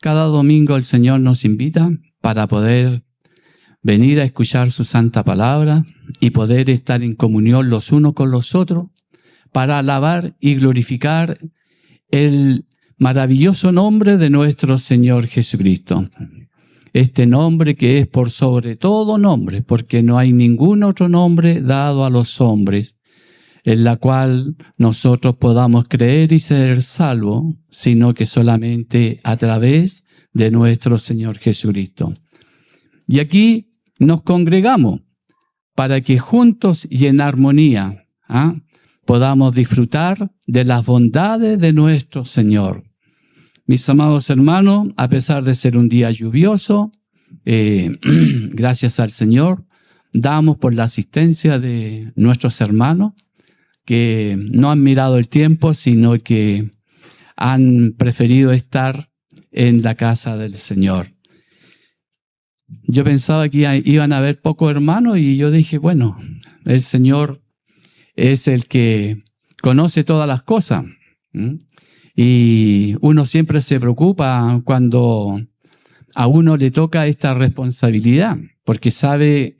Cada domingo el Señor nos invita para poder venir a escuchar su santa palabra y poder estar en comunión los unos con los otros para alabar y glorificar el maravilloso nombre de nuestro Señor Jesucristo. Este nombre que es por sobre todo nombre, porque no hay ningún otro nombre dado a los hombres en la cual nosotros podamos creer y ser salvos, sino que solamente a través de nuestro Señor Jesucristo. Y aquí nos congregamos para que juntos y en armonía podamos disfrutar de las bondades de nuestro Señor. Mis amados hermanos, a pesar de ser un día lluvioso, gracias al Señor, damos por la asistencia de nuestros hermanos que no han mirado el tiempo, sino que han preferido estar en la casa del Señor. Yo pensaba que iban a haber pocos hermanos y yo dije, bueno, el Señor es el que conoce todas las cosas. Y uno siempre se preocupa cuando a uno le toca esta responsabilidad, porque sabe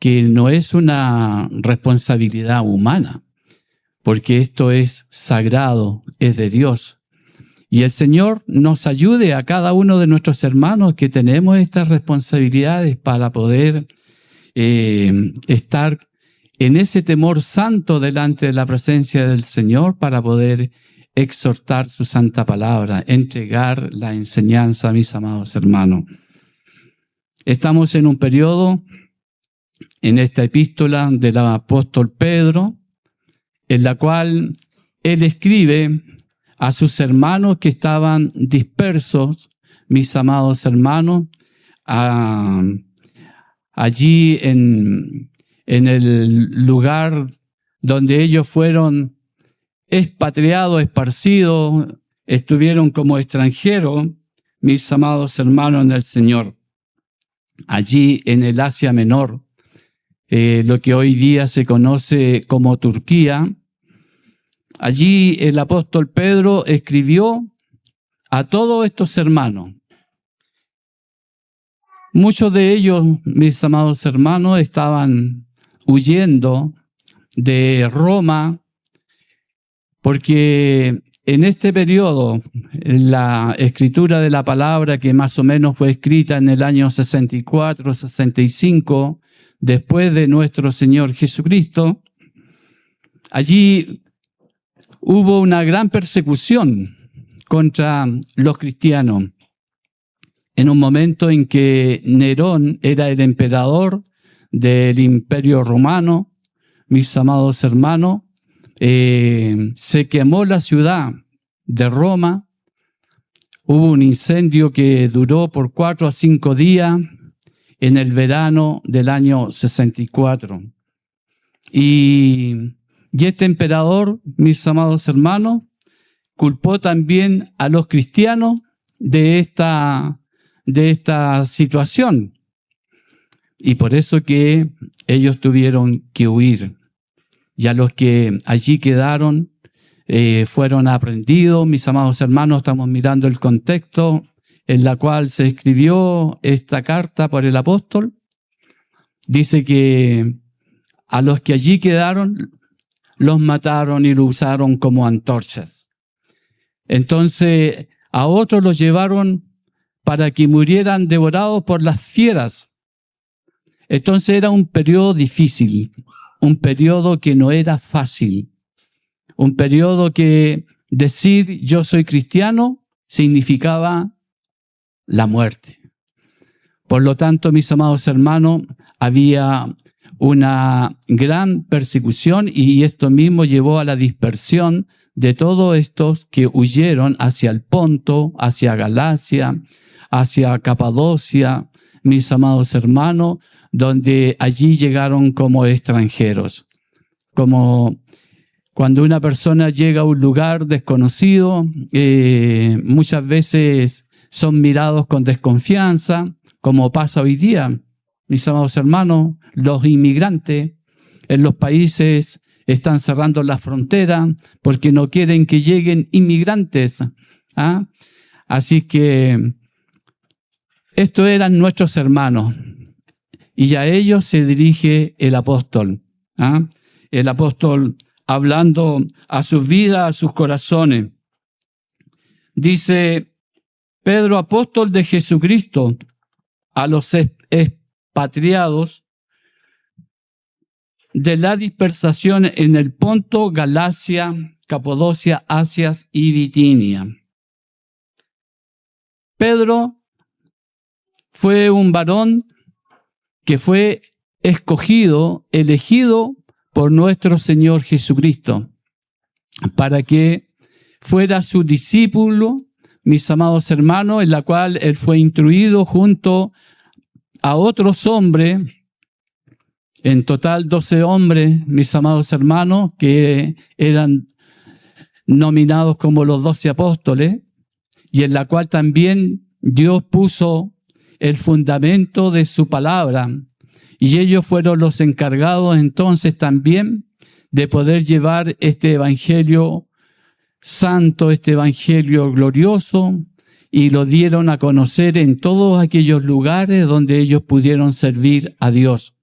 que no es una responsabilidad humana, porque esto es sagrado, es de Dios. Y el Señor nos ayude a cada uno de nuestros hermanos que tenemos estas responsabilidades para poder estar en ese temor santo delante de la presencia del Señor, para poder exhortar su santa palabra, entregar la enseñanza, mis amados hermanos. Estamos en un periodo, en esta epístola del apóstol Pedro, en la cual él escribe a sus hermanos que estaban dispersos, mis amados hermanos, allí en el lugar donde ellos fueron expatriados, esparcidos, estuvieron como extranjeros, mis amados hermanos en el Señor, allí en el Asia Menor, lo que hoy día se conoce como Turquía. Allí el apóstol Pedro escribió a todos estos hermanos. Muchos de ellos, mis amados hermanos, estaban huyendo de Roma, porque en este periodo, la escritura de la palabra, que más o menos fue escrita en el año 64, 65, después de nuestro Señor Jesucristo, allí hubo una gran persecución contra los cristianos. En un momento en que Nerón era el emperador del Imperio Romano, mis amados hermanos, se quemó la ciudad de Roma. Hubo un incendio que duró por 4 a 5 días en el verano del año 64. Y este emperador, mis amados hermanos, culpó también a los cristianos de esta situación. Y por eso que ellos tuvieron que huir. Y a los que allí quedaron fueron aprendidos. Mis amados hermanos, estamos mirando el contexto en la cual se escribió esta carta por el apóstol. Dice que a los que allí quedaron los mataron y los usaron como antorchas. Entonces a otros los llevaron para que murieran devorados por las fieras. Entonces era un periodo difícil, un periodo que no era fácil, un periodo que decir yo soy cristiano significaba la muerte. Por lo tanto, mis amados hermanos, había una gran persecución y esto mismo llevó a la dispersión de todos estos que huyeron hacia el Ponto, hacia Galacia, hacia Capadocia, mis amados hermanos, donde allí llegaron como extranjeros. Como cuando una persona llega a un lugar desconocido, muchas veces son mirados con desconfianza, como pasa hoy día. Mis amados hermanos, los inmigrantes en los países están cerrando la frontera porque no quieren que lleguen inmigrantes. Así que Estos eran nuestros hermanos. Y a ellos se dirige el apóstol. El apóstol hablando a sus vidas, a sus corazones. Dice Pedro, apóstol de Jesucristo, a los expatriados de la dispersación en el Ponto, Galacia, Capadocia, Asia y Bitinia. Pedro fue un varón que fue escogido, elegido por nuestro Señor Jesucristo, para que fuera su discípulo, mis amados hermanos, en la cual él fue instruido junto a otros hombres, en total 12 hombres, mis amados hermanos, que eran nominados como los 12 apóstoles, y en la cual también Dios puso el fundamento de su palabra, y ellos fueron los encargados entonces también de poder llevar este evangelio santo, este evangelio glorioso, y lo dieron a conocer en todos aquellos lugares donde ellos pudieron servir a Dios.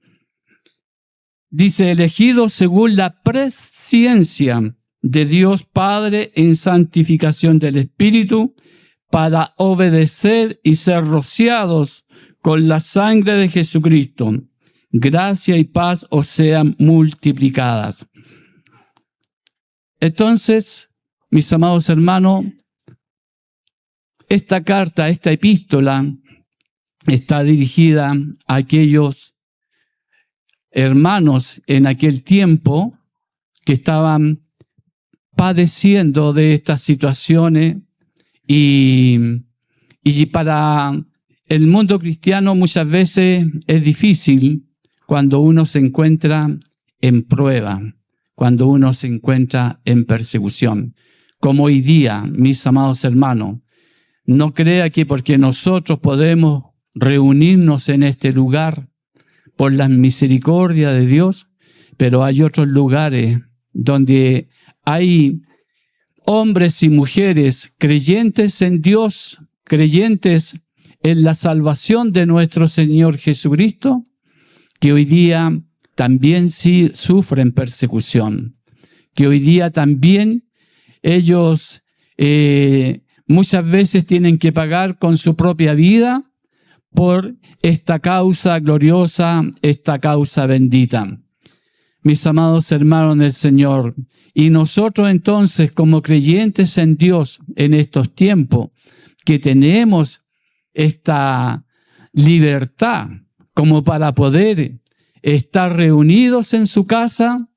Dice, elegidos según la presciencia de Dios Padre en santificación del Espíritu, para obedecer y ser rociados con la sangre de Jesucristo. Gracia y paz os sean multiplicadas. Entonces, mis amados hermanos, esta carta, esta epístola, está dirigida a aquellos hermanos en aquel tiempo que estaban padeciendo de estas situaciones. Y para el mundo cristiano muchas veces es difícil cuando uno se encuentra en prueba, cuando uno se encuentra en persecución. Como hoy día, mis amados hermanos, no crea que porque nosotros podemos reunirnos en este lugar por la misericordia de Dios, pero hay otros lugares donde hay hombres y mujeres creyentes en Dios, creyentes en la salvación de nuestro Señor Jesucristo, que hoy día también sí sufren persecución, que hoy día también ellos muchas veces tienen que pagar con su propia vida por esta causa gloriosa, esta causa bendita. Mis amados hermanos del Señor, y nosotros entonces como creyentes en Dios en estos tiempos, que tenemos esta libertad como para poder estar reunidos en su casa,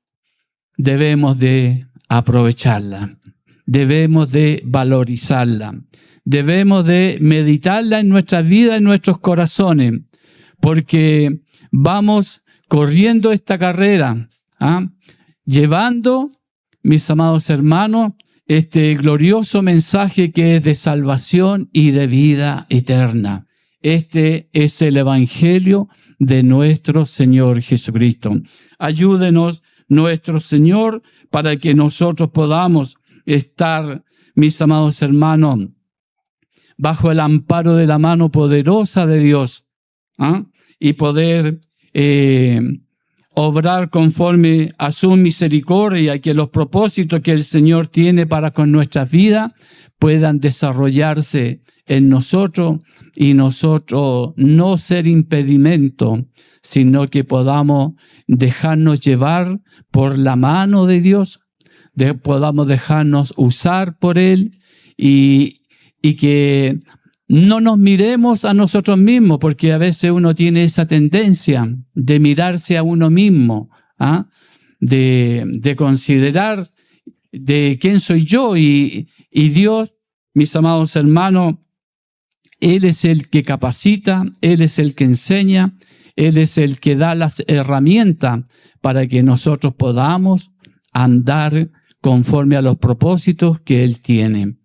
debemos de aprovecharla, debemos de valorizarla, debemos de meditarla en nuestras vidas, en nuestros corazones, porque vamos corriendo esta carrera, llevando, mis amados hermanos, este glorioso mensaje que es de salvación y de vida eterna. Este es el evangelio de nuestro Señor Jesucristo. Ayúdenos, nuestro Señor, para que nosotros podamos estar, mis amados hermanos, bajo el amparo de la mano poderosa de Dios, y poder obrar conforme a su misericordia, y que los propósitos que el Señor tiene para con nuestras vidas puedan desarrollarse en nosotros, y nosotros no ser impedimento, sino que podamos dejarnos llevar por la mano de Dios, podamos dejarnos usar por Él, y que no nos miremos a nosotros mismos, porque a veces uno tiene esa tendencia de mirarse a uno mismo, de considerar de quién soy yo, y Dios, mis amados hermanos, Él es el que capacita, Él es el que enseña, Él es el que da las herramientas para que nosotros podamos andar conforme a los propósitos que Él tiene.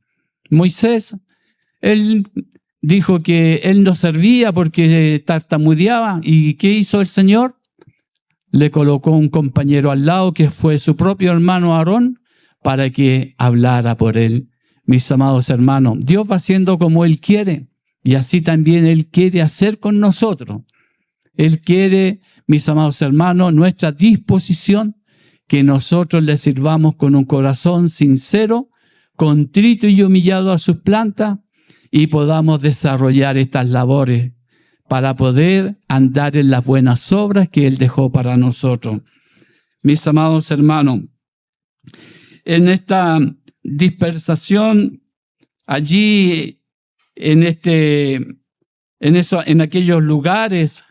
Moisés, él dijo que él no servía porque tartamudeaba. ¿Y qué hizo el Señor? Le colocó un compañero al lado que fue su propio hermano Aarón para que hablara por él. Mis amados hermanos, Dios va haciendo como Él quiere. Y así también Él quiere hacer con nosotros. Él quiere, mis amados hermanos, nuestra disposición, que nosotros le sirvamos con un corazón sincero, contrito y humillado a sus plantas, y podamos desarrollar estas labores para poder andar en las buenas obras que Él dejó para nosotros. Mis amados hermanos, en esta dispersación, allí en aquellos lugares,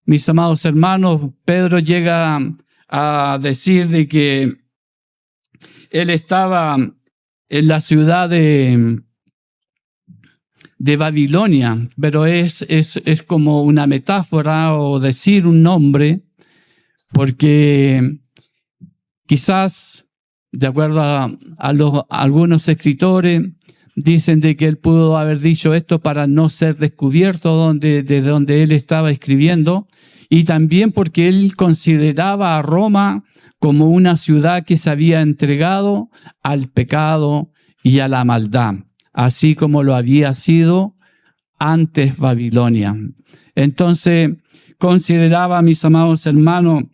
mis amados hermanos, Pedro llega a decir de que él estaba en la ciudad de Babilonia, pero es como una metáfora o decir un nombre, porque quizás, de acuerdo a algunos escritores, dicen de que él pudo haber dicho esto para no ser descubierto de donde él estaba escribiendo, y también porque él consideraba a Roma como una ciudad que se había entregado al pecado y a la maldad, así como lo había sido antes Babilonia. Entonces, consideraba, mis amados hermanos,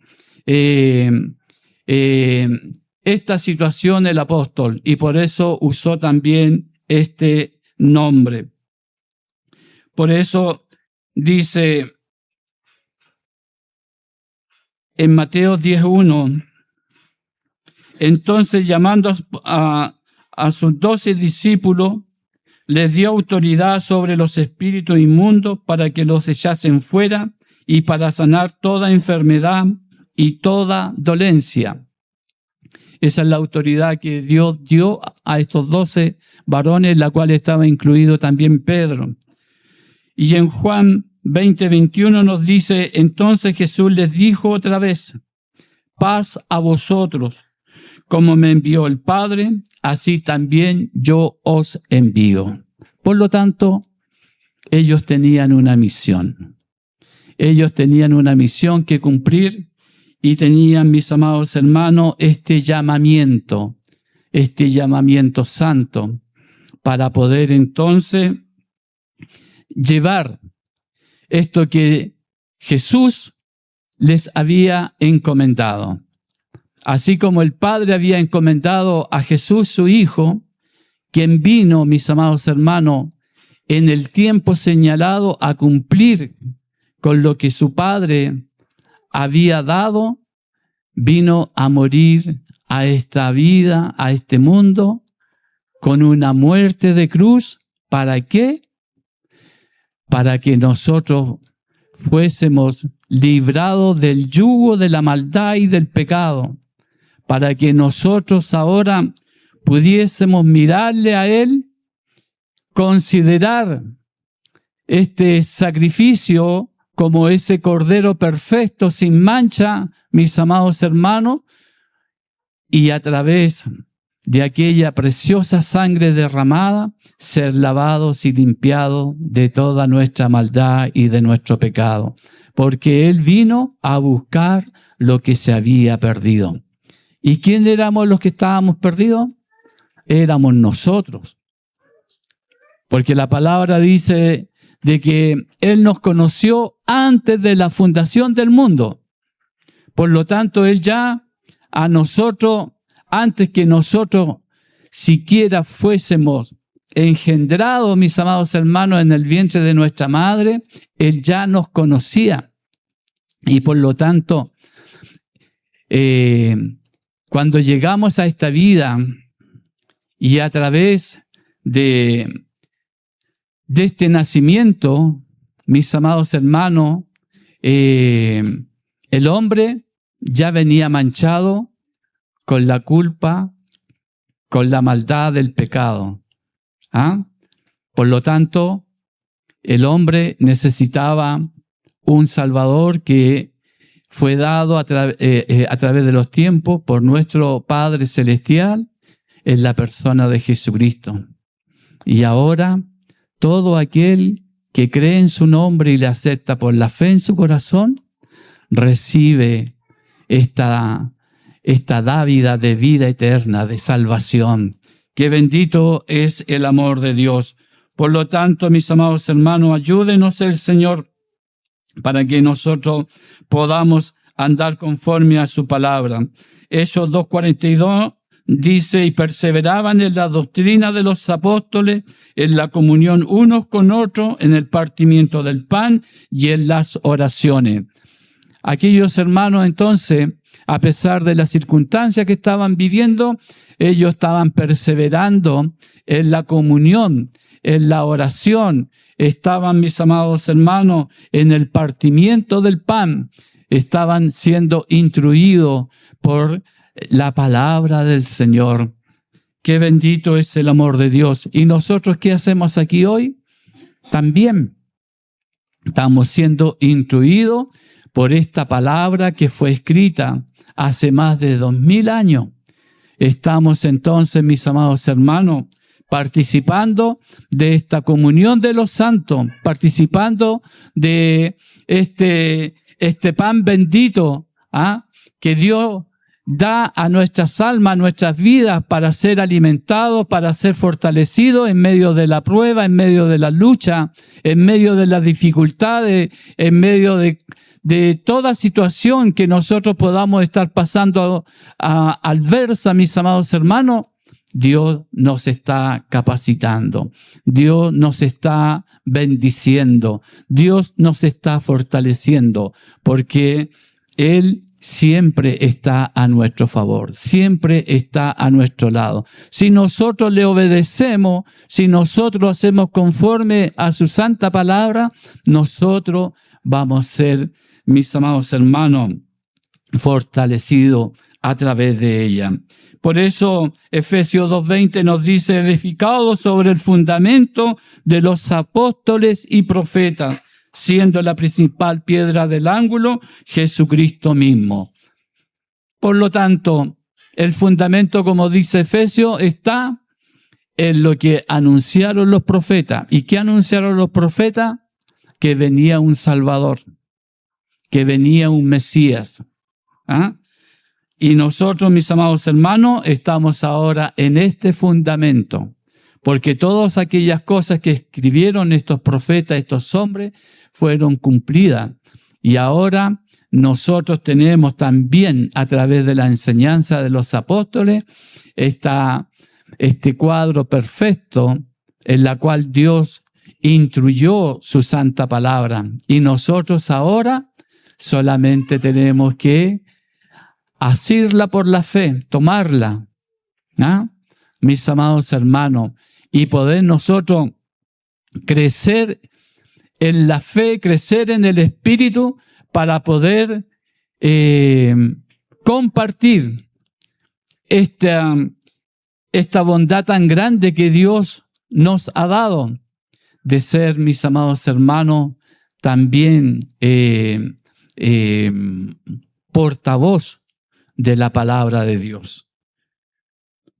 esta situación el apóstol, y por eso usó también este nombre. Por eso dice en Mateo 10:1, entonces llamando a sus 12 discípulos, les dio autoridad sobre los espíritus inmundos para que los echasen fuera y para sanar toda enfermedad y toda dolencia. Esa es la autoridad que Dios dio a estos 12 varones, la cual estaba incluido también Pedro. Y en Juan 20:21 nos dice, entonces Jesús les dijo otra vez, paz a vosotros, como me envió el Padre, así también yo os envío. Por lo tanto, ellos tenían una misión. Ellos tenían una misión que cumplir y tenían, mis amados hermanos, este llamamiento santo, para poder entonces llevar esto que Jesús les había encomendado. Así como el Padre había encomendado a Jesús, su Hijo, quien vino, mis amados hermanos, en el tiempo señalado a cumplir con lo que su Padre había dado, vino a morir a esta vida, a este mundo, con una muerte de cruz. ¿Para qué? Para que nosotros fuésemos librados del yugo de la maldad y del pecado, para que nosotros ahora pudiésemos mirarle a Él, considerar este sacrificio como ese Cordero perfecto, sin mancha, mis amados hermanos, y a través de aquella preciosa sangre derramada, ser lavados y limpiados de toda nuestra maldad y de nuestro pecado, porque Él vino a buscar lo que se había perdido. ¿Y quién éramos los que estábamos perdidos? Éramos nosotros. Porque la palabra dice de que Él nos conoció antes de la fundación del mundo. Por lo tanto, Él ya a nosotros, antes que nosotros siquiera fuésemos engendrados, mis amados hermanos, en el vientre de nuestra madre, Él ya nos conocía. Y por lo tanto, cuando llegamos a esta vida y a través de este nacimiento, mis amados hermanos, el hombre ya venía manchado con la culpa, con la maldad del pecado. Por lo tanto, el hombre necesitaba un Salvador que fue dado a través de los tiempos por nuestro Padre Celestial en la persona de Jesucristo. Y ahora, todo aquel que cree en su nombre y le acepta por la fe en su corazón, recibe esta dávida de vida eterna, de salvación. Qué bendito es el amor de Dios. Por lo tanto, mis amados hermanos, ayúdenos el Señor para que nosotros podamos andar conforme a su palabra. Hechos 2:42 dice, y perseveraban en la doctrina de los apóstoles, en la comunión unos con otros, en el partimiento del pan y en las oraciones. Aquellos hermanos entonces, a pesar de las circunstancias que estaban viviendo, ellos estaban perseverando en la comunión, en la oración. Estaban, mis amados hermanos, en el partimiento del pan. Estaban siendo instruidos por la palabra del Señor. Qué bendito es el amor de Dios. ¿Y nosotros qué hacemos aquí hoy? También estamos siendo instruidos por esta palabra que fue escrita hace más de 2000 años. Estamos entonces, mis amados hermanos, participando de esta comunión de los santos, participando de este pan bendito que Dios da a nuestras almas, a nuestras vidas, para ser alimentados, para ser fortalecidos en medio de la prueba, en medio de la lucha, en medio de las dificultades, en medio de toda situación que nosotros podamos estar pasando adversa, mis amados hermanos. Dios nos está capacitando, Dios nos está bendiciendo, Dios nos está fortaleciendo, porque Él siempre está a nuestro favor, siempre está a nuestro lado. Si nosotros le obedecemos, si nosotros hacemos conforme a su santa palabra, nosotros vamos a ser, mis amados hermanos, fortalecidos a través de ella. Por eso Efesios 2:20 nos dice, edificados sobre el fundamento de los apóstoles y profetas, siendo la principal piedra del ángulo Jesucristo mismo. Por lo tanto, el fundamento, como dice Efesios, está en lo que anunciaron los profetas. ¿Y qué anunciaron los profetas? Que venía un Salvador, que venía un Mesías. Y nosotros, mis amados hermanos, estamos ahora en este fundamento, porque todas aquellas cosas que escribieron estos profetas, estos hombres, fueron cumplidas. Y ahora nosotros tenemos también, a través de la enseñanza de los apóstoles, este cuadro perfecto en la cual Dios instruyó su santa palabra. Y nosotros ahora solamente tenemos que asirla por la fe, tomarla, mis amados hermanos, y poder nosotros crecer en la fe, crecer en el Espíritu, para poder compartir esta bondad tan grande que Dios nos ha dado, de ser, mis amados hermanos, también portavoz de la palabra de Dios.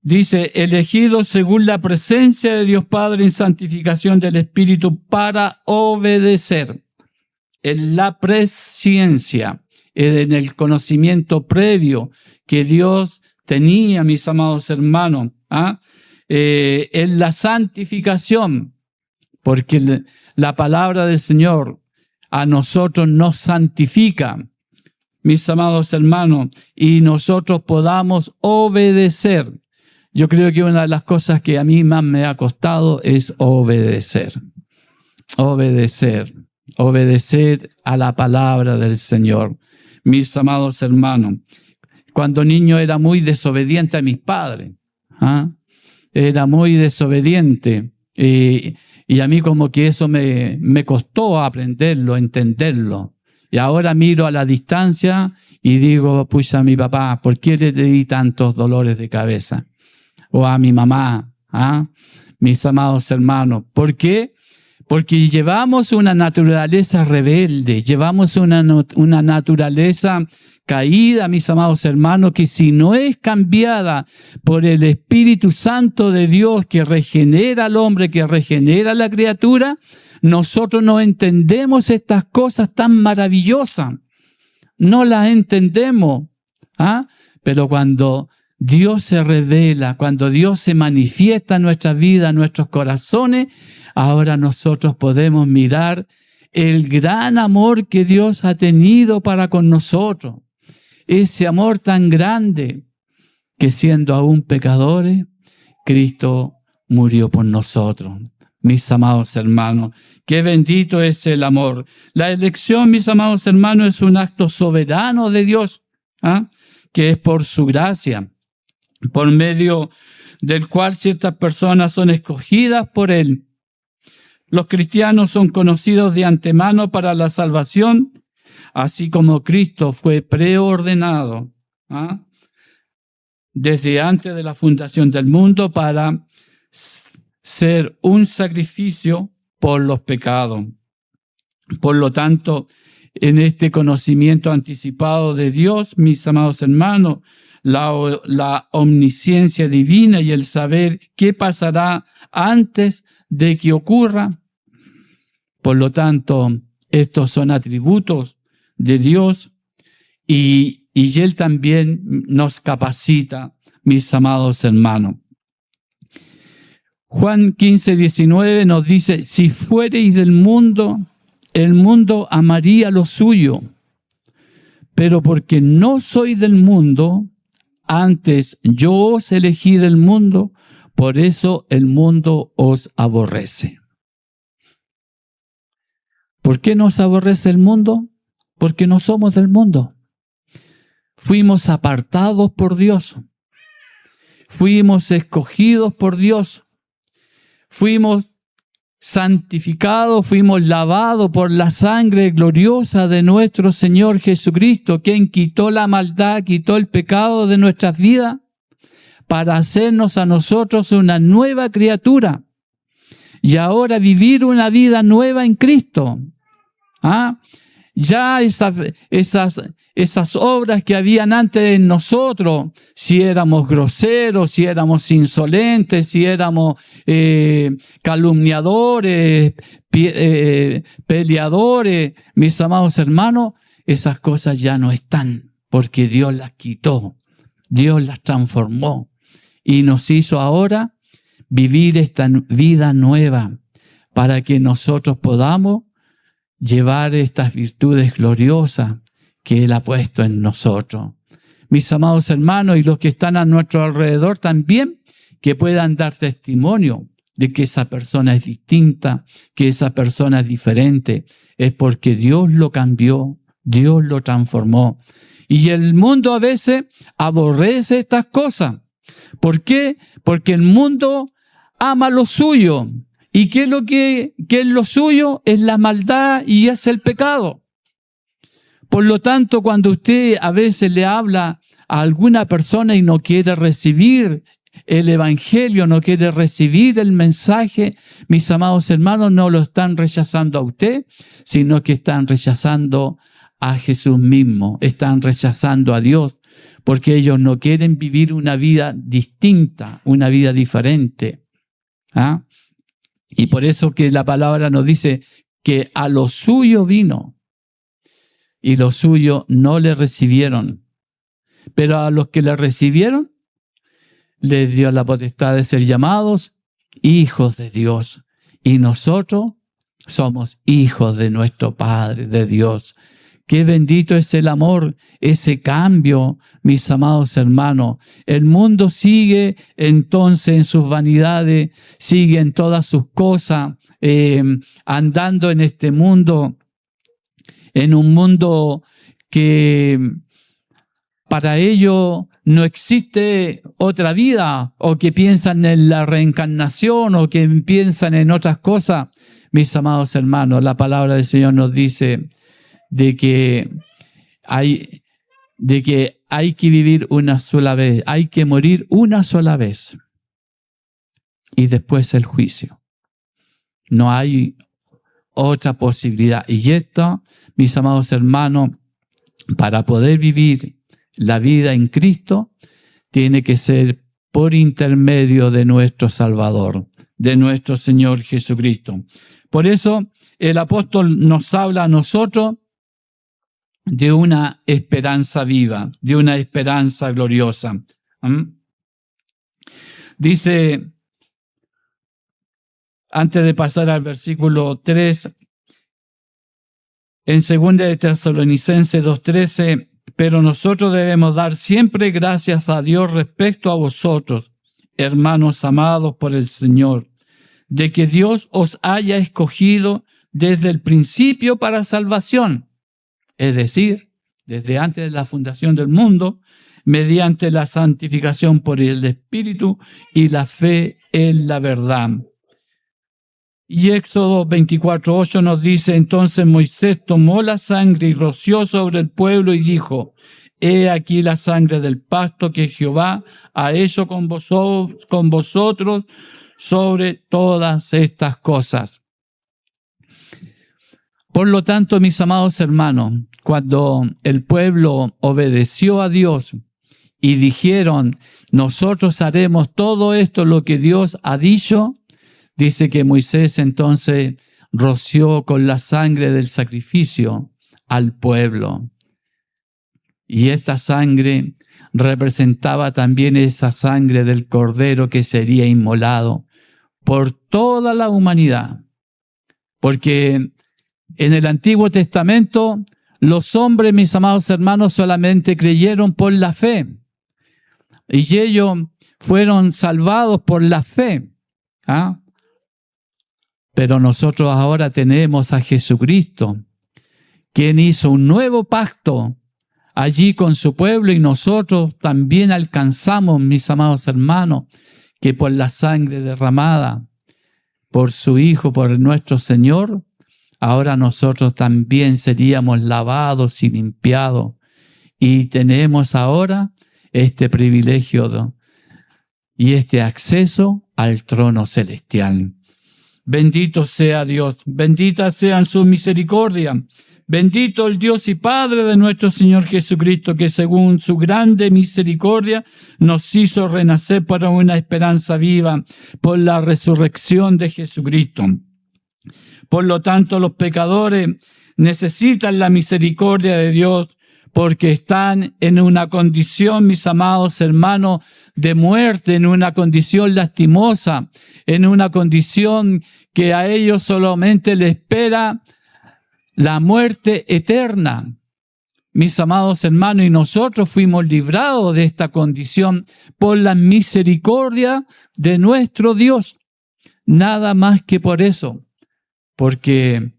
Dice, elegidos según la presencia de Dios Padre en santificación del Espíritu para obedecer en la presciencia, en el conocimiento previo que Dios tenía, mis amados hermanos, en la santificación, porque la palabra del Señor a nosotros nos santifica, mis amados hermanos, y nosotros podamos obedecer. Yo creo que una de las cosas que a mí más me ha costado es obedecer. Obedecer a la palabra del Señor. Mis amados hermanos, cuando niño era muy desobediente a mis padres. Era muy desobediente. Y a mí como que eso me costó aprenderlo, entenderlo. Y ahora miro a la distancia y digo, pucha, a mi papá, ¿por qué le di tantos dolores de cabeza? O a mi mamá, mis amados hermanos. ¿Por qué? Porque llevamos una naturaleza rebelde, llevamos una naturaleza caída, mis amados hermanos, que si no es cambiada por el Espíritu Santo de Dios que regenera al hombre, que regenera a la criatura, nosotros no entendemos estas cosas tan maravillosas. No las entendemos. Pero cuando Dios se revela, cuando Dios se manifiesta en nuestras vidas, en nuestros corazones, ahora nosotros podemos mirar el gran amor que Dios ha tenido para con nosotros. Ese amor tan grande que siendo aún pecadores, Cristo murió por nosotros. Mis amados hermanos, qué bendito es el amor. La elección, mis amados hermanos, es un acto soberano de Dios, que es por su gracia, por medio del cual ciertas personas son escogidas por Él. Los cristianos son conocidos de antemano para la salvación, así como Cristo fue preordenado desde antes de la fundación del mundo para ser un sacrificio por los pecados. Por lo tanto, en este conocimiento anticipado de Dios, mis amados hermanos, la omnisciencia divina y el saber qué pasará antes de que ocurra. Por lo tanto, estos son atributos de Dios y Él también nos capacita, mis amados hermanos. Juan 15:19 nos dice, si fuereis del mundo, el mundo amaría lo suyo, pero porque no soy del mundo, antes yo os elegí del mundo, por eso el mundo os aborrece. ¿Por qué nos aborrece el mundo? Porque no somos del mundo. Fuimos apartados por Dios. Fuimos escogidos por Dios. Fuimos santificados, fuimos lavados por la sangre gloriosa de nuestro Señor Jesucristo, quien quitó la maldad, quitó el pecado de nuestras vidas para hacernos a nosotros una nueva criatura y ahora vivir una vida nueva en Cristo. Ya esas obras que habían antes en nosotros, si éramos groseros, si éramos insolentes, si éramos calumniadores, peleadores, mis amados hermanos, esas cosas ya no están, porque Dios las quitó, Dios las transformó y nos hizo ahora vivir esta vida nueva para que nosotros podamos llevar estas virtudes gloriosas que Él ha puesto en nosotros. Mis amados hermanos y los que están a nuestro alrededor también, que puedan dar testimonio de que esa persona es distinta, que esa persona es diferente, es porque Dios lo cambió, Dios lo transformó. Y el mundo a veces aborrece estas cosas. ¿Por qué? Porque el mundo ama lo suyo. ¿Y qué es lo suyo? Es la maldad y es el pecado. Por lo tanto, cuando usted a veces le habla a alguna persona y no quiere recibir el evangelio, no quiere recibir el mensaje, mis amados hermanos, no lo están rechazando a usted, sino que están rechazando a Jesús mismo, están rechazando a Dios, porque ellos no quieren vivir una vida distinta, una vida diferente. Y por eso que la palabra nos dice que a lo suyo vino y los suyos no le recibieron. Pero a los que le recibieron, les dio la potestad de ser llamados hijos de Dios. Y nosotros somos hijos de nuestro Padre, de Dios. Qué bendito es el amor, ese cambio, mis amados hermanos. El mundo sigue entonces en sus vanidades, sigue en todas sus cosas, andando en este mundo, en un mundo que para ellos no existe otra vida, o que piensan en la reencarnación, o que piensan en otras cosas. Mis amados hermanos, la palabra del Señor nos dice de que hay que vivir una sola vez, hay que morir una sola vez y después el juicio. No hay otra posibilidad. Y esto, mis amados hermanos, para poder vivir la vida en Cristo, tiene que ser por intermedio de nuestro Salvador, de nuestro Señor Jesucristo. Por eso el apóstol nos habla a nosotros de una esperanza viva, de una esperanza gloriosa. Dice, antes de pasar al versículo 3, en 2 de Tesalonicenses 2:13, pero nosotros debemos dar siempre gracias a Dios respecto a vosotros, hermanos amados por el Señor, de que Dios os haya escogido desde el principio para salvación, es decir, desde antes de la fundación del mundo, mediante la santificación por el Espíritu y la fe en la verdad. Y Éxodo 24:8 nos dice, entonces Moisés tomó la sangre y roció sobre el pueblo y dijo, he aquí la sangre del pacto que Jehová ha hecho con vosotros sobre todas estas cosas. Por lo tanto, mis amados hermanos, cuando el pueblo obedeció a Dios y dijeron, nosotros haremos todo esto lo que Dios ha dicho, dice que Moisés entonces roció con la sangre del sacrificio al pueblo. Y esta sangre representaba también esa sangre del cordero que sería inmolado por toda la humanidad. Porque en el Antiguo Testamento los hombres, mis amados hermanos, solamente creyeron por la fe. Y ellos fueron salvados por la fe. Pero nosotros ahora tenemos a Jesucristo, quien hizo un nuevo pacto allí con su pueblo, y nosotros también alcanzamos, mis amados hermanos, que por la sangre derramada por su Hijo, por nuestro Señor, ahora nosotros también seríamos lavados y limpiados, y tenemos ahora este privilegio y este acceso al trono celestial. Bendito sea Dios, bendita sean sus misericordias. Bendito el Dios y Padre de nuestro Señor Jesucristo, que según su grande misericordia nos hizo renacer para una esperanza viva por la resurrección de Jesucristo. Por lo tanto, los pecadores necesitan la misericordia de Dios porque están en una condición, mis amados hermanos, de muerte, en una condición lastimosa, en una condición que a ellos solamente les espera la muerte eterna. Mis amados hermanos, y nosotros fuimos librados de esta condición por la misericordia de nuestro Dios. Nada más que por eso, porque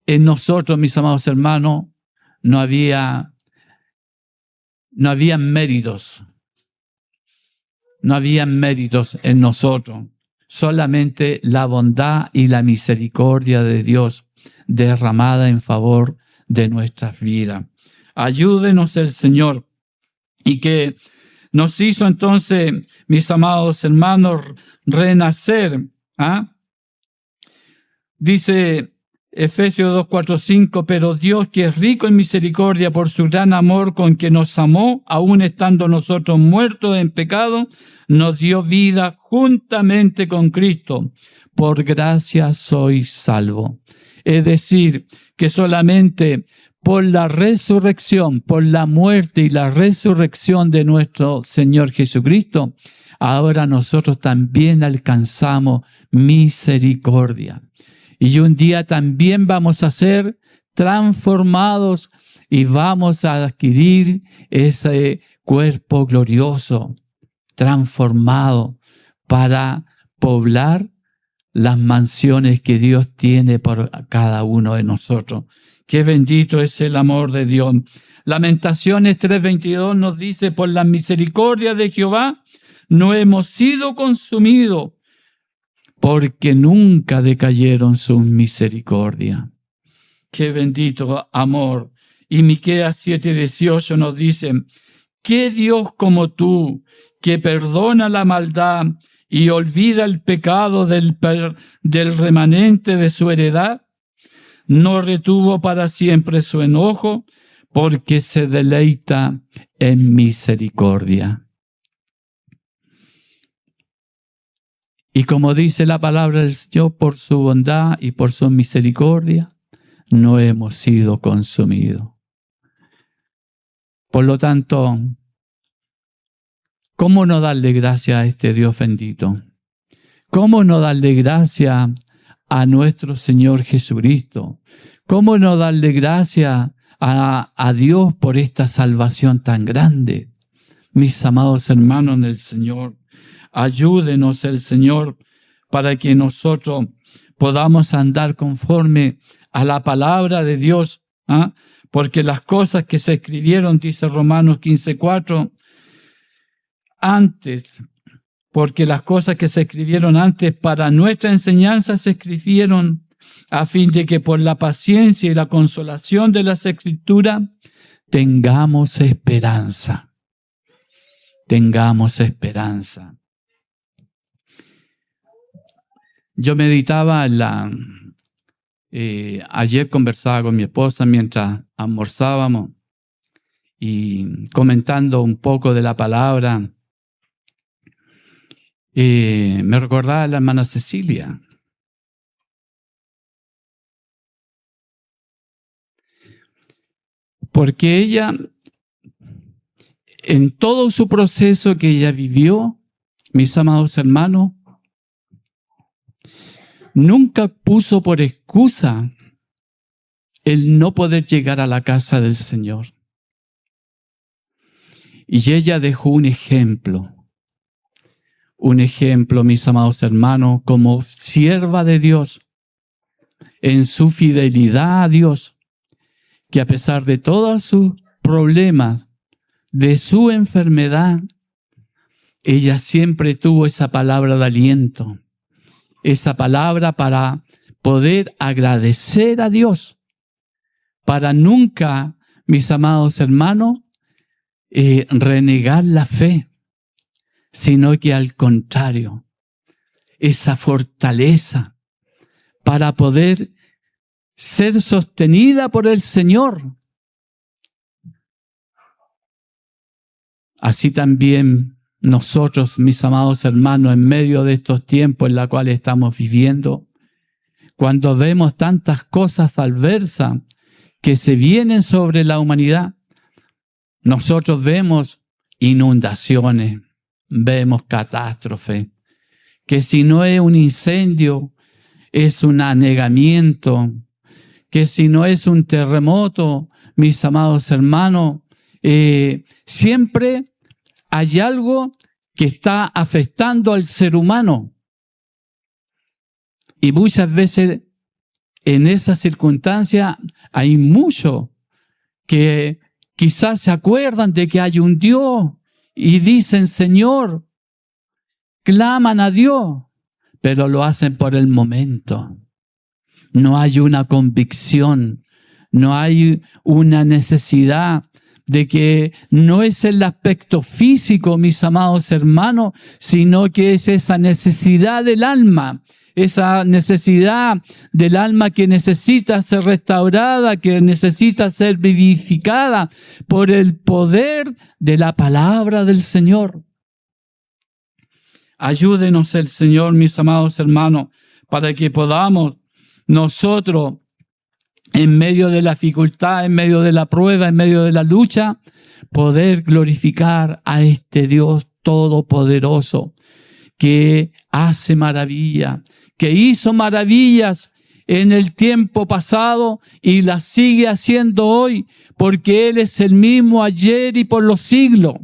en nosotros, mis amados hermanos, no había méritos. No había méritos en nosotros. Solamente la bondad y la misericordia de Dios derramada en favor de nuestras vidas. Ayúdenos el Señor, y que nos hizo entonces, mis amados hermanos, renacer. Dice Efesios 2, 4, 5, pero Dios, que es rico en misericordia por su gran amor con que nos amó, aun estando nosotros muertos en pecado, nos dio vida juntamente con Cristo. Por gracia sois salvos. Es decir, que solamente por la resurrección, por la muerte y la resurrección de nuestro Señor Jesucristo, ahora nosotros también alcanzamos misericordia. Y un día también vamos a ser transformados y vamos a adquirir ese cuerpo glorioso, transformado, para poblar las mansiones que Dios tiene por cada uno de nosotros. Qué bendito es el amor de Dios. Lamentaciones 3:22 nos dice, por la misericordia de Jehová no hemos sido consumidos, porque nunca decayeron sus misericordias. Qué bendito amor. Y Miqueas 7:18 nos dice, ¿qué Dios como tú, que perdona la maldad y olvida el pecado del remanente de su heredad? No retuvo para siempre su enojo, porque se deleita en misericordia. Y como dice la palabra del Señor, por su bondad y por su misericordia, no hemos sido consumidos. Por lo tanto, ¿Cómo no darle gracias a este Dios bendito? ¿Cómo no darle gracias a nuestro Señor Jesucristo? ¿Cómo no darle gracias a Dios por esta salvación tan grande? Mis amados hermanos en el Señor, ayúdenos el Señor para que nosotros podamos andar conforme a la palabra de Dios, ¿ah? Porque las cosas que se escribieron, dice Romanos 15:4, porque las cosas que se escribieron antes para nuestra enseñanza se escribieron a fin de que por la paciencia y la consolación de las Escrituras tengamos esperanza. Tengamos esperanza. Yo meditaba ayer conversaba con mi esposa mientras almorzábamos y comentando un poco de la palabra. Me recordaba a la hermana Cecilia. Porque ella, en todo su proceso que ella vivió, mis amados hermanos, nunca puso por excusa el no poder llegar a la casa del Señor. Y ella dejó un ejemplo, mis amados hermanos, como sierva de Dios, en su fidelidad a Dios, que a pesar de todos sus problemas, de su enfermedad, ella siempre tuvo esa palabra de aliento, esa palabra para poder agradecer a Dios, para nunca, mis amados hermanos, renegar la fe, sino que al contrario, esa fortaleza para poder ser sostenida por el Señor. Así también nosotros, mis amados hermanos, en medio de estos tiempos en los cuales estamos viviendo, cuando vemos tantas cosas adversas que se vienen sobre la humanidad, nosotros vemos inundaciones, vemos catástrofes, que si no es un incendio, es un anegamiento, que si no es un terremoto, mis amados hermanos, siempre hay algo que está afectando al ser humano. Y muchas veces en esa circunstancia hay muchos que quizás se acuerdan de que hay un Dios y dicen, Señor, claman a Dios, pero lo hacen por el momento. No hay una convicción, no hay una necesidad de que no es el aspecto físico, mis amados hermanos, sino que es esa necesidad del alma, esa necesidad del alma que necesita ser restaurada, que necesita ser vivificada por el poder de la palabra del Señor. Ayúdenos el Señor, mis amados hermanos, para que podamos nosotros, en medio de la dificultad, en medio de la prueba, en medio de la lucha, poder glorificar a este Dios todopoderoso que hace maravilla, que hizo maravillas en el tiempo pasado y las sigue haciendo hoy, porque Él es el mismo ayer y por los siglos.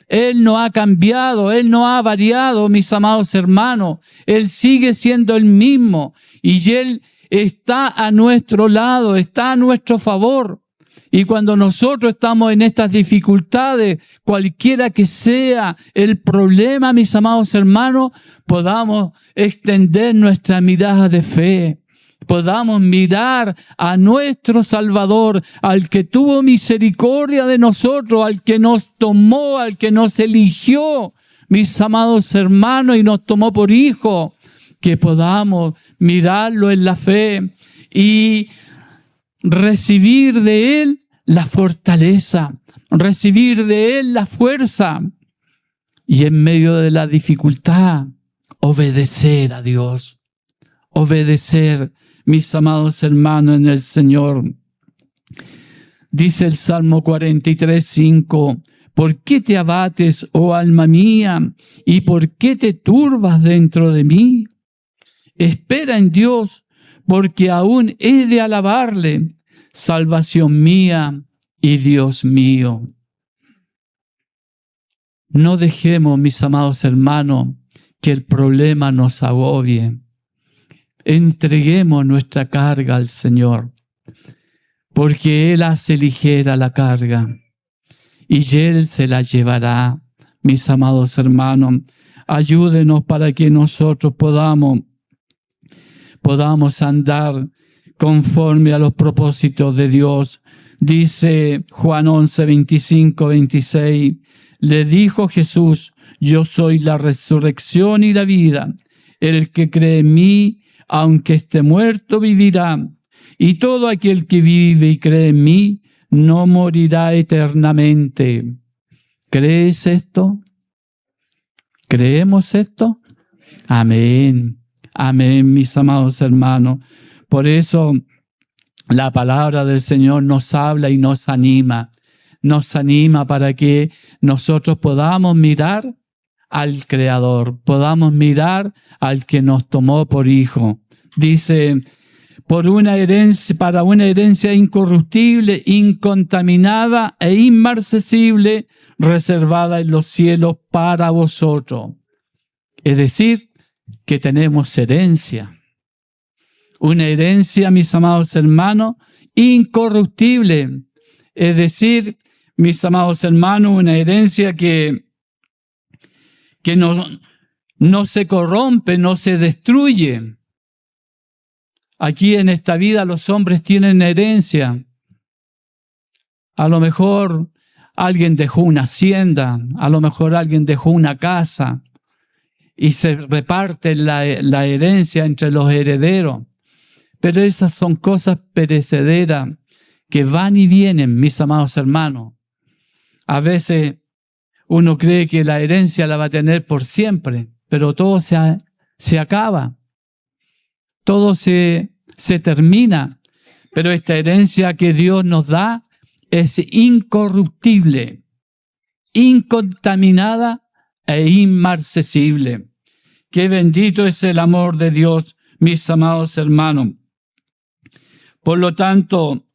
Él no ha cambiado, Él no ha variado, mis amados hermanos. Él sigue siendo el mismo y Él está a nuestro lado, está a nuestro favor. Y cuando nosotros estamos en estas dificultades, cualquiera que sea el problema, mis amados hermanos, podamos extender nuestra mirada de fe. Podamos mirar a nuestro Salvador, al que tuvo misericordia de nosotros, al que nos tomó, al que nos eligió, mis amados hermanos, y nos tomó por hijos, que podamos mirarlo en la fe y recibir de Él la fortaleza, recibir de Él la fuerza y en medio de la dificultad obedecer a Dios, obedecer, mis amados hermanos en el Señor. Dice el Salmo 43:5, ¿Por qué te abates, oh alma mía? ¿Y por qué te turbas dentro de mí? Espera en Dios, porque aún he de alabarle, salvación mía y Dios mío. No dejemos, mis amados hermanos, que el problema nos agobie. Entreguemos nuestra carga al Señor, porque Él hace ligera la carga y Él se la llevará. Mis amados hermanos, ayúdenos para que nosotros podamos andar conforme a los propósitos de Dios. Dice Juan 11, 25, 26, le dijo Jesús: yo soy la resurrección y la vida. El que cree en mí, aunque esté muerto, vivirá. Y todo aquel que vive y cree en mí, no morirá eternamente. ¿Crees esto? ¿Creemos esto? Amén. Amén, mis amados hermanos. Por eso la palabra del Señor nos habla y nos anima. Nos anima para que nosotros podamos mirar al Creador, podamos mirar al que nos tomó por hijo. Dice, para una herencia incorruptible, incontaminada e inmarcesible, reservada en los cielos para vosotros. Es decir, que tenemos herencia. Una herencia, mis amados hermanos, incorruptible. Es decir, mis amados hermanos, una herencia que no se corrompe, no se destruye. Aquí en esta vida los hombres tienen herencia. A lo mejor alguien dejó una hacienda, a lo mejor alguien dejó una casa y se reparte la herencia entre los herederos. Pero esas son cosas perecederas que van y vienen, mis amados hermanos. A veces uno cree que la herencia la va a tener por siempre, pero todo se acaba. Todo se termina, pero esta herencia que Dios nos da es incorruptible, incontaminada e inmarcesible. Qué bendito es el amor de Dios, mis amados hermanos. Por lo tanto,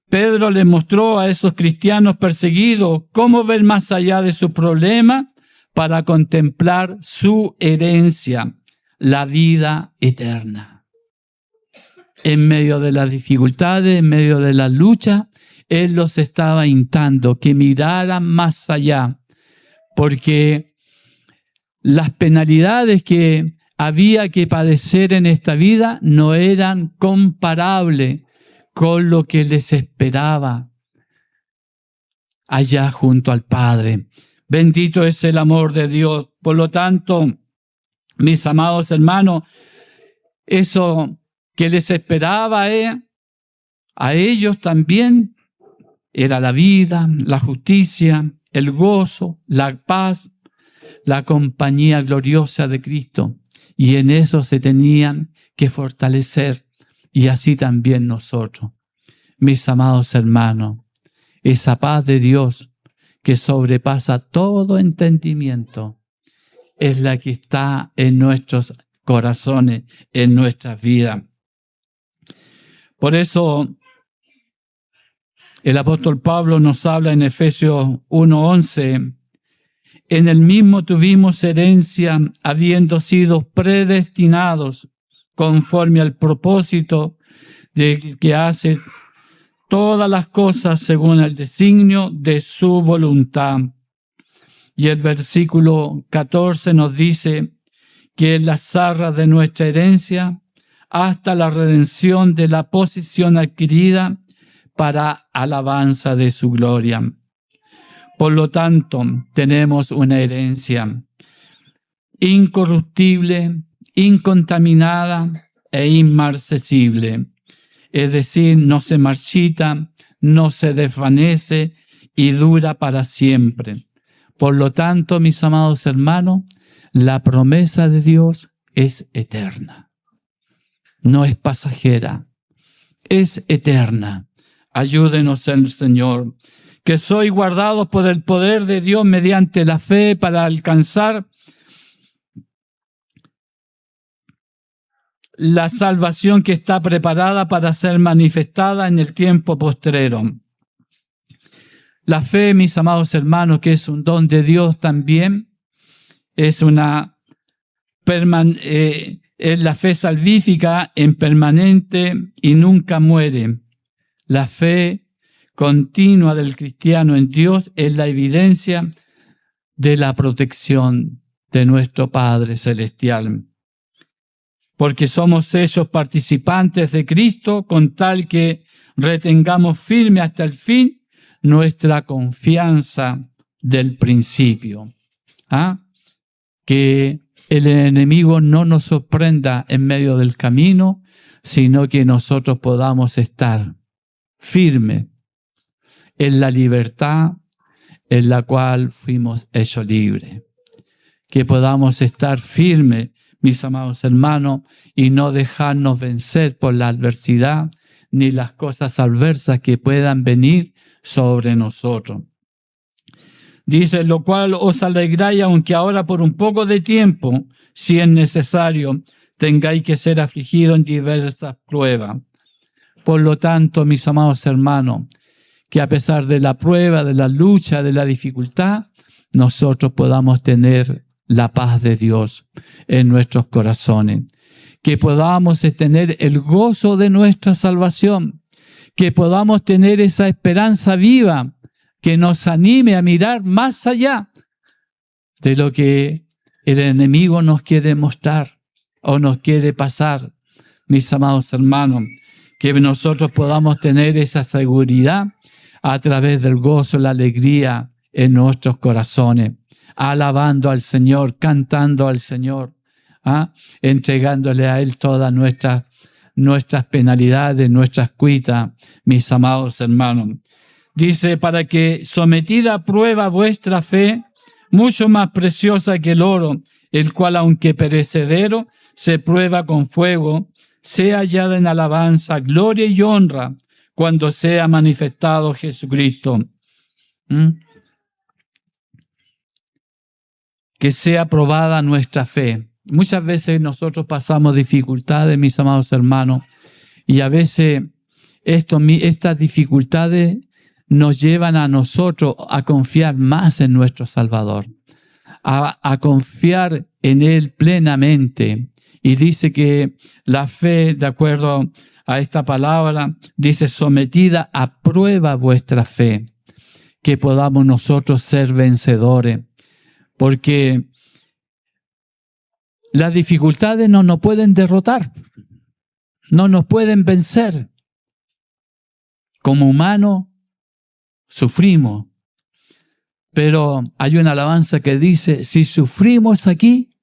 Pedro le mostró a esos cristianos perseguidos cómo ver más allá de su problema para contemplar su herencia, la vida eterna. En medio de las dificultades, en medio de la lucha, Él los estaba instando que miraran más allá, porque las penalidades que había que padecer en esta vida no eran comparables con lo que les esperaba allá junto al Padre. Bendito es el amor de Dios. Por lo tanto, mis amados hermanos, eso que les esperaba a ellos también era la vida, la justicia, el gozo, la paz, la compañía gloriosa de Cristo. Y en eso se tenían que fortalecer. Y así también nosotros, mis amados hermanos, esa paz de Dios que sobrepasa todo entendimiento es la que está en nuestros corazones, en nuestras vidas. Por eso el apóstol Pablo nos habla en Efesios 1:11, en el mismo tuvimos herencia, habiendo sido predestinados conforme al propósito de que hace todas las cosas según el designio de su voluntad. Y el versículo 14 nos dice que en las arras de nuestra herencia hasta la redención de la posición adquirida para alabanza de su gloria. Por lo tanto, tenemos una herencia incorruptible, incontaminada e inmarcesible. Es decir, no se marchita, no se desvanece y dura para siempre. Por lo tanto, mis amados hermanos, la promesa de Dios es eterna. No es pasajera, es eterna. Ayúdenos el Señor, que sois guardados por el poder de Dios mediante la fe para alcanzar la salvación que está preparada para ser manifestada en el tiempo postrero. La fe, mis amados hermanos, que es un don de Dios también, es la fe salvífica en permanente y nunca muere. La fe continua del cristiano en Dios es la evidencia de la protección de nuestro Padre Celestial. Porque somos ellos participantes de Cristo, con tal que retengamos firme hasta el fin nuestra confianza del principio. Que el enemigo no nos sorprenda en medio del camino, sino que nosotros podamos estar firmes en la libertad en la cual fuimos hechos libres. Que podamos estar firmes, mis amados hermanos, y no dejarnos vencer por la adversidad ni las cosas adversas que puedan venir sobre nosotros. Dice, lo cual os alegráis, aunque ahora por un poco de tiempo, si es necesario, tengáis que ser afligidos en diversas pruebas. Por lo tanto, mis amados hermanos, que a pesar de la prueba, de la lucha, de la dificultad, nosotros podamos tener la paz de Dios en nuestros corazones, que podamos tener el gozo de nuestra salvación, que podamos tener esa esperanza viva que nos anime a mirar más allá de lo que el enemigo nos quiere mostrar o nos quiere pasar, mis amados hermanos, que nosotros podamos tener esa seguridad a través del gozo, la alegría en nuestros corazones, alabando al Señor, cantando al Señor, entregándole a Él todas nuestras penalidades, nuestras cuitas, mis amados hermanos. Dice, para que sometida a prueba vuestra fe, mucho más preciosa que el oro, el cual aunque perecedero, se prueba con fuego, sea hallada en alabanza, gloria y honra, cuando sea manifestado Jesucristo. Que sea probada nuestra fe. Muchas veces nosotros pasamos dificultades, mis amados hermanos, y a veces estas dificultades nos llevan a nosotros a confiar más en nuestro Salvador, a confiar en Él plenamente. Y dice que la fe, de acuerdo a esta palabra, dice, sometida a prueba vuestra fe, que podamos nosotros ser vencedores, porque las dificultades no nos pueden derrotar, no nos pueden vencer. Como humanos sufrimos, pero hay una alabanza que dice, si sufrimos aquí,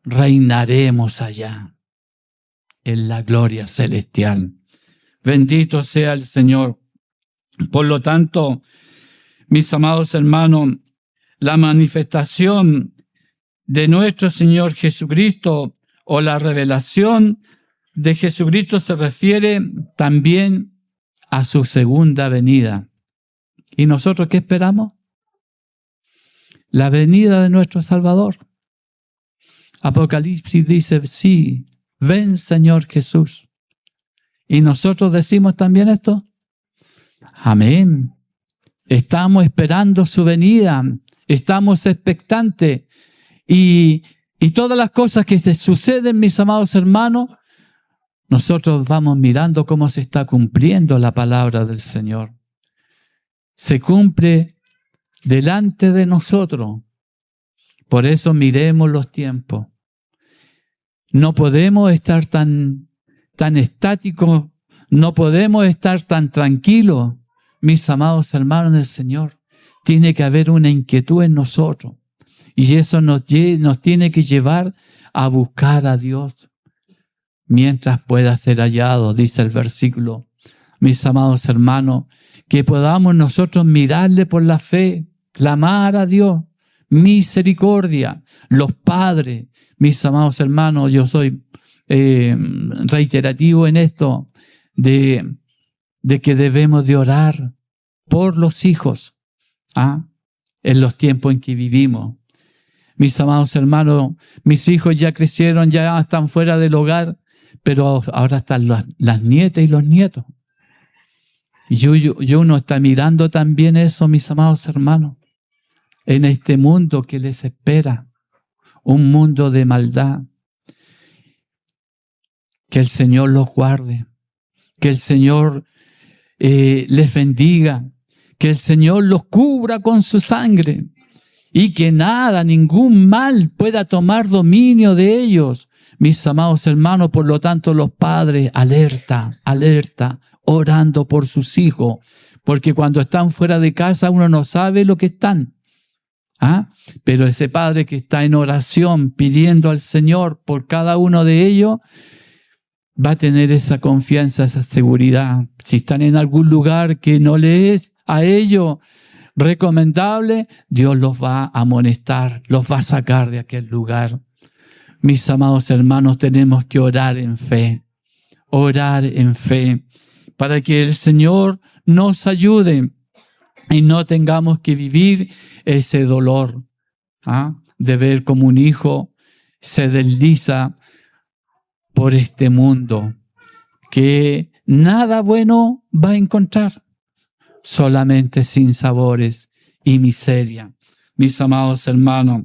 reinaremos allá, en la gloria celestial. Bendito sea el Señor. Por lo tanto, mis amados hermanos, la manifestación de nuestro Señor Jesucristo o la revelación de Jesucristo se refiere también a su segunda venida. ¿Y nosotros qué esperamos? La venida de nuestro Salvador. Apocalipsis dice, sí, ven Señor Jesús. ¿Y nosotros decimos también esto? Amén. Estamos esperando su venida, estamos expectantes. Y todas las cosas que se suceden, mis amados hermanos, nosotros vamos mirando cómo se está cumpliendo la palabra del Señor. Se cumple delante de nosotros. Por eso miremos los tiempos. No podemos estar tan estáticos, no podemos estar tan tranquilos, mis amados hermanos del Señor. Tiene que haber una inquietud en nosotros. Y eso nos tiene que llevar a buscar a Dios mientras pueda ser hallado, dice el versículo. Mis amados hermanos, que podamos nosotros mirarle por la fe, clamar a Dios, misericordia, los padres. Mis amados hermanos, yo soy reiterativo en esto, de que debemos de orar por los hijos, en los tiempos en que vivimos. Mis amados hermanos, mis hijos ya crecieron, ya están fuera del hogar, pero ahora están las nietas y los nietos. Y uno está mirando también eso, mis amados hermanos, en este mundo que les espera, un mundo de maldad. Que el Señor los guarde, que el Señor les bendiga, que el Señor los cubra con su sangre y que nada, ningún mal pueda tomar dominio de ellos. Mis amados hermanos, por lo tanto, los padres, alerta, alerta, orando por sus hijos, porque cuando están fuera de casa uno no sabe lo que están. Pero ese padre que está en oración pidiendo al Señor por cada uno de ellos, va a tener esa confianza, esa seguridad. Si están en algún lugar que no le es a ellos recomendable, Dios los va a amonestar, los va a sacar de aquel lugar. Mis amados hermanos, tenemos que orar en fe, para que el Señor nos ayude y no tengamos que vivir ese dolor de ver como un hijo se desliza por este mundo, que nada bueno va a encontrar, solamente sinsabores y miseria. Mis amados hermanos,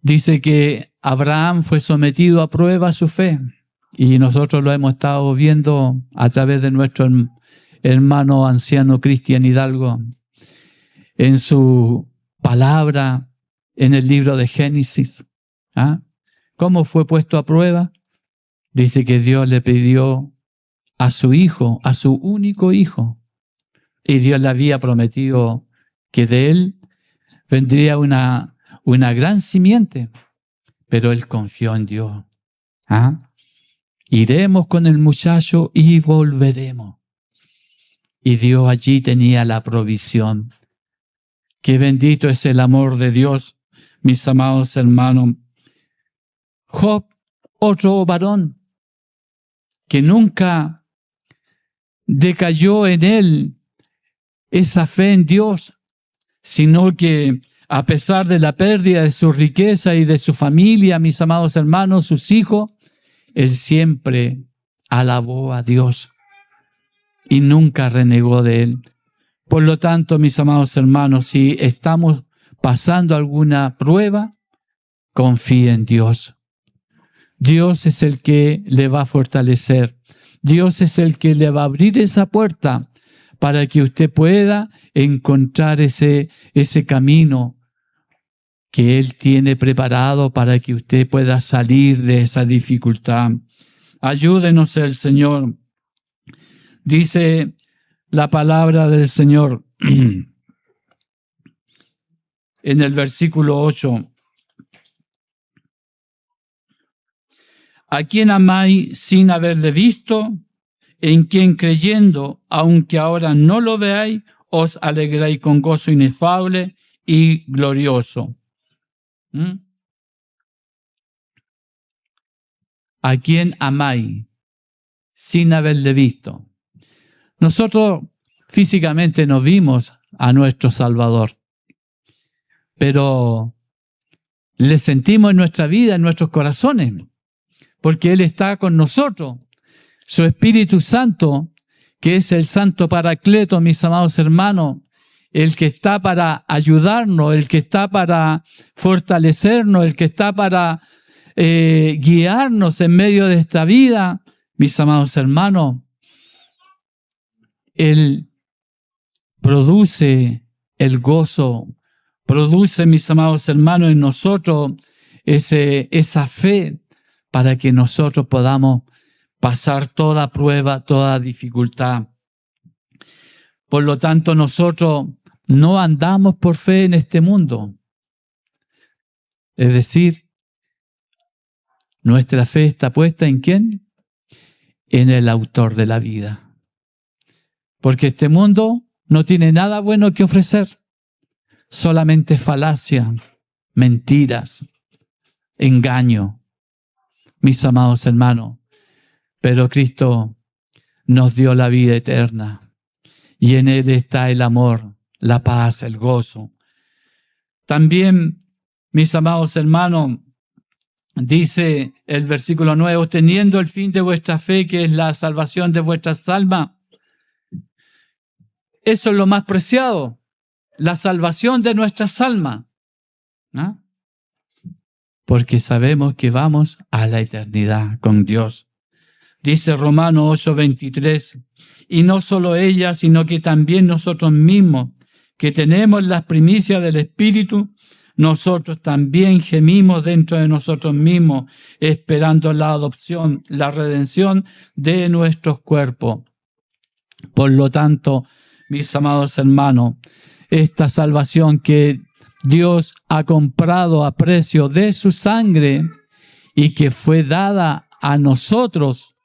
dice que Abraham fue sometido a prueba su fe, y nosotros lo hemos estado viendo a través de nuestro hermano anciano Cristian Hidalgo, en su palabra, en el libro de Génesis. ¿Cómo fue puesto a prueba? Dice que Dios le pidió a su hijo, a su único hijo, y Dios le había prometido que de él vendría una gran simiente, pero él confió en Dios. Iremos con el muchacho y volveremos. Y Dios allí tenía la provisión. Qué bendito es el amor de Dios, mis amados hermanos. Job, otro varón que nunca decayó en él esa fe en Dios, sino que a pesar de la pérdida de su riqueza y de su familia, mis amados hermanos, sus hijos, él siempre alabó a Dios y nunca renegó de él. Por lo tanto, mis amados hermanos, si estamos pasando alguna prueba, confíe en Dios. Dios es el que le va a fortalecer. Dios es el que le va a abrir esa puerta para que usted pueda encontrar ese camino que Él tiene preparado para que usted pueda salir de esa dificultad. Ayúdenos el Señor. Dice la palabra del Señor en el versículo 8. ¿A quién amáis sin haberle visto? En quien creyendo, aunque ahora no lo veáis, os alegráis con gozo inefable y glorioso. ¿A quién amáis sin haberle visto? Nosotros físicamente no vimos a nuestro Salvador, pero le sentimos en nuestra vida, en nuestros corazones, porque Él está con nosotros. Su Espíritu Santo, que es el Santo Paracleto, mis amados hermanos, el que está para ayudarnos, el que está para fortalecernos, el que está para guiarnos en medio de esta vida, mis amados hermanos, Él produce el gozo, produce, mis amados hermanos, en nosotros esa fe para que nosotros podamos pasar toda prueba, toda dificultad. Por lo tanto, nosotros no andamos por fe en este mundo. Es decir, nuestra fe está puesta ¿en quién? En el autor de la vida. Porque este mundo no tiene nada bueno que ofrecer. Solamente falacia, mentiras, engaño. Mis amados hermanos, pero Cristo nos dio la vida eterna. Y en Él está el amor, la paz, el gozo. También, mis amados hermanos, dice el versículo 9, obteniendo el fin de vuestra fe, que es la salvación de vuestras almas. Eso es lo más preciado, la salvación de nuestras almas, ¿no? Porque sabemos que vamos a la eternidad con Dios. Dice Romanos 8:23, y no solo ella, sino que también nosotros mismos, que tenemos las primicias del Espíritu, nosotros también gemimos dentro de nosotros mismos, esperando la adopción, la redención de nuestros cuerpos. Por lo tanto, mis amados hermanos, esta salvación que Dios ha comprado a precio de su sangre y que fue dada a nosotros,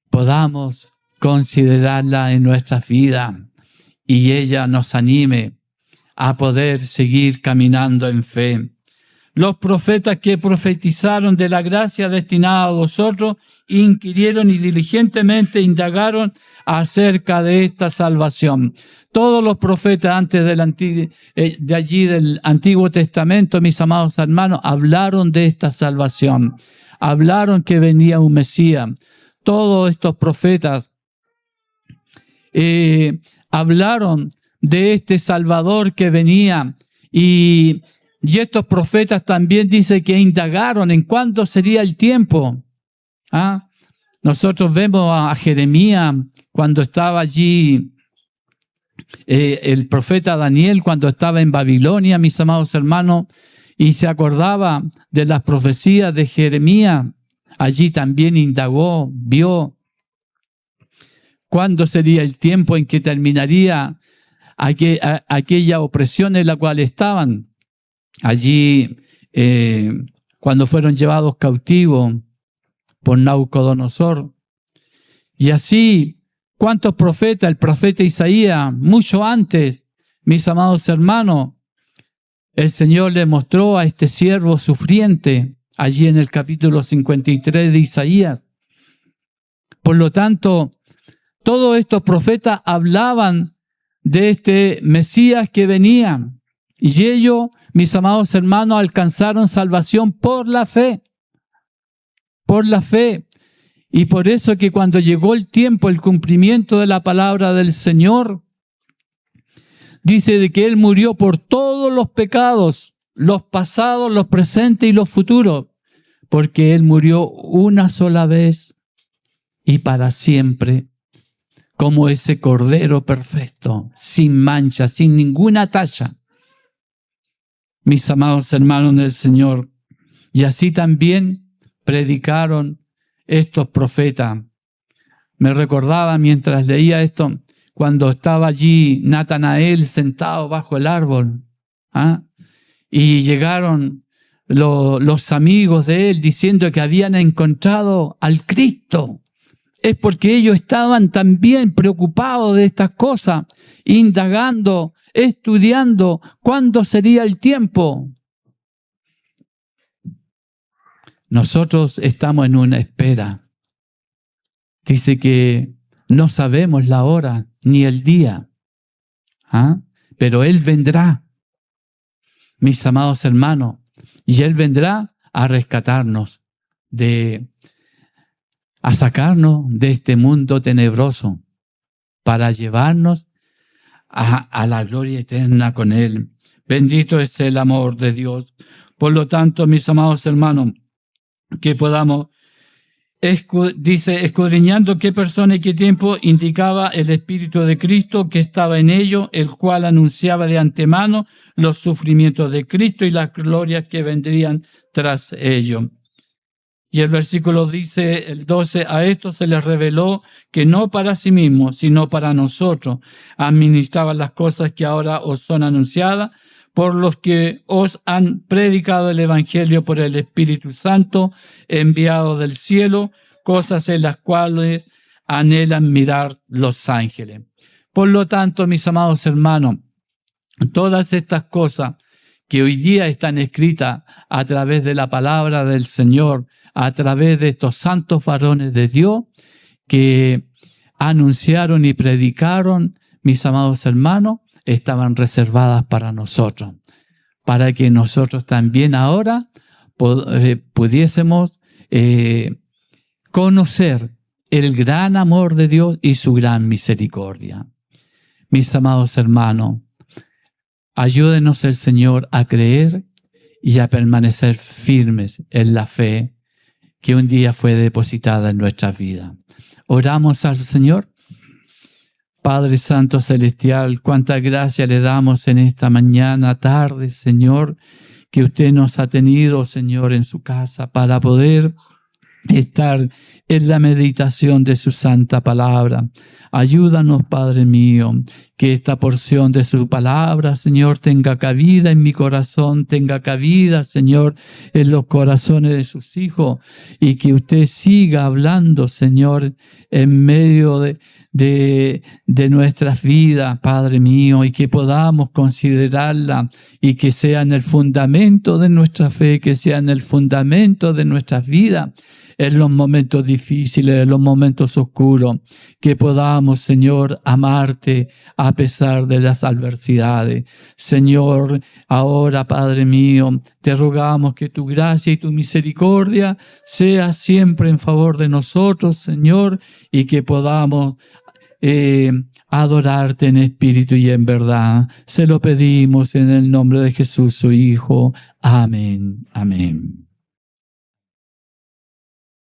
podamos considerarla en nuestra vida y ella nos anime a poder seguir caminando en fe. Los profetas que profetizaron de la gracia destinada a vosotros inquirieron y diligentemente indagaron acerca de esta salvación. Todos los profetas antes del Antiguo Testamento, mis amados hermanos, hablaron de esta salvación. Hablaron que venía un Mesías. Todos estos profetas hablaron de este Salvador que venía y estos profetas también dicen que indagaron en cuándo sería el tiempo. ¿Ah? Nosotros vemos a Jeremías cuando estaba allí, el profeta Daniel cuando estaba en Babilonia, mis amados hermanos, y se acordaba de las profecías de Jeremías. Allí también indagó, vio cuándo sería el tiempo en que terminaría aquella opresión en la cual estaban. Allí, cuando fueron llevados cautivos por Nabucodonosor. Y así, ¿cuántos profetas? El profeta Isaías, mucho antes, mis amados hermanos, el Señor le mostró a este siervo sufriente, allí en el capítulo 53 de Isaías. Por lo tanto, todos estos profetas hablaban de este Mesías que venía. Y ellos, mis amados hermanos, alcanzaron salvación por la fe. Por la fe. Y por eso que cuando llegó el tiempo, el cumplimiento de la palabra del Señor, dice de que Él murió por todos los pecados, los pasados, los presentes y los futuros, porque Él murió una sola vez y para siempre, como ese cordero perfecto, sin mancha, sin ninguna tacha. Mis amados hermanos del Señor, y así también predicaron estos profetas. Me recordaba mientras leía esto, cuando estaba allí Natanael sentado bajo el árbol, ¿ah? Y llegaron los amigos de él diciendo que habían encontrado al Cristo. Es porque ellos estaban también preocupados de estas cosas, indagando, estudiando cuándo sería el tiempo. Nosotros estamos en una espera. Dice que no sabemos la hora ni el día, ¿ah? Pero Él vendrá, mis amados hermanos, y Él vendrá a rescatarnos, a sacarnos de este mundo tenebroso, para llevarnos a la gloria eterna con Él. Bendito es el amor de Dios. Por lo tanto, mis amados hermanos, que podamos, dice, escudriñando qué persona y qué tiempo indicaba el Espíritu de Cristo que estaba en ellos, el cual anunciaba de antemano los sufrimientos de Cristo y las glorias que vendrían tras ellos. Y el versículo dice, el 12, a esto se les reveló que no para sí mismos, sino para nosotros, administraban las cosas que ahora os son anunciadas, por los que os han predicado el Evangelio por el Espíritu Santo, enviado del cielo, cosas en las cuales anhelan mirar los ángeles. Por lo tanto, mis amados hermanos, todas estas cosas que hoy día están escritas a través de la palabra del Señor, a través de estos santos varones de Dios, que anunciaron y predicaron, mis amados hermanos, estaban reservadas para nosotros, para que nosotros también ahora pudiésemos conocer el gran amor de Dios y su gran misericordia. Mis amados hermanos, ayúdenos el Señor a creer y a permanecer firmes en la fe que un día fue depositada en nuestra vida. Oramos al Señor. Padre Santo Celestial, cuánta gracia le damos en esta mañana, tarde, Señor, que usted nos ha tenido, Señor, en su casa para poder estar en la meditación de su santa palabra. Ayúdanos, Padre mío, que esta porción de su palabra, Señor, tenga cabida en mi corazón, tenga cabida, Señor, en los corazones de sus hijos, y que usted siga hablando, Señor, en medio de nuestras vidas, Padre mío, y que podamos considerarla y que sea en el fundamento de nuestra fe, que sea en el fundamento de nuestras vidas, en los momentos difíciles, en los momentos oscuros, que podamos, Señor, amarte a pesar de las adversidades. Señor, ahora, Padre mío, te rogamos que tu gracia y tu misericordia sea siempre en favor de nosotros, Señor, y que podamos adorarte en espíritu y en verdad. Se lo pedimos en el nombre de Jesús, su Hijo. Amén. Amén.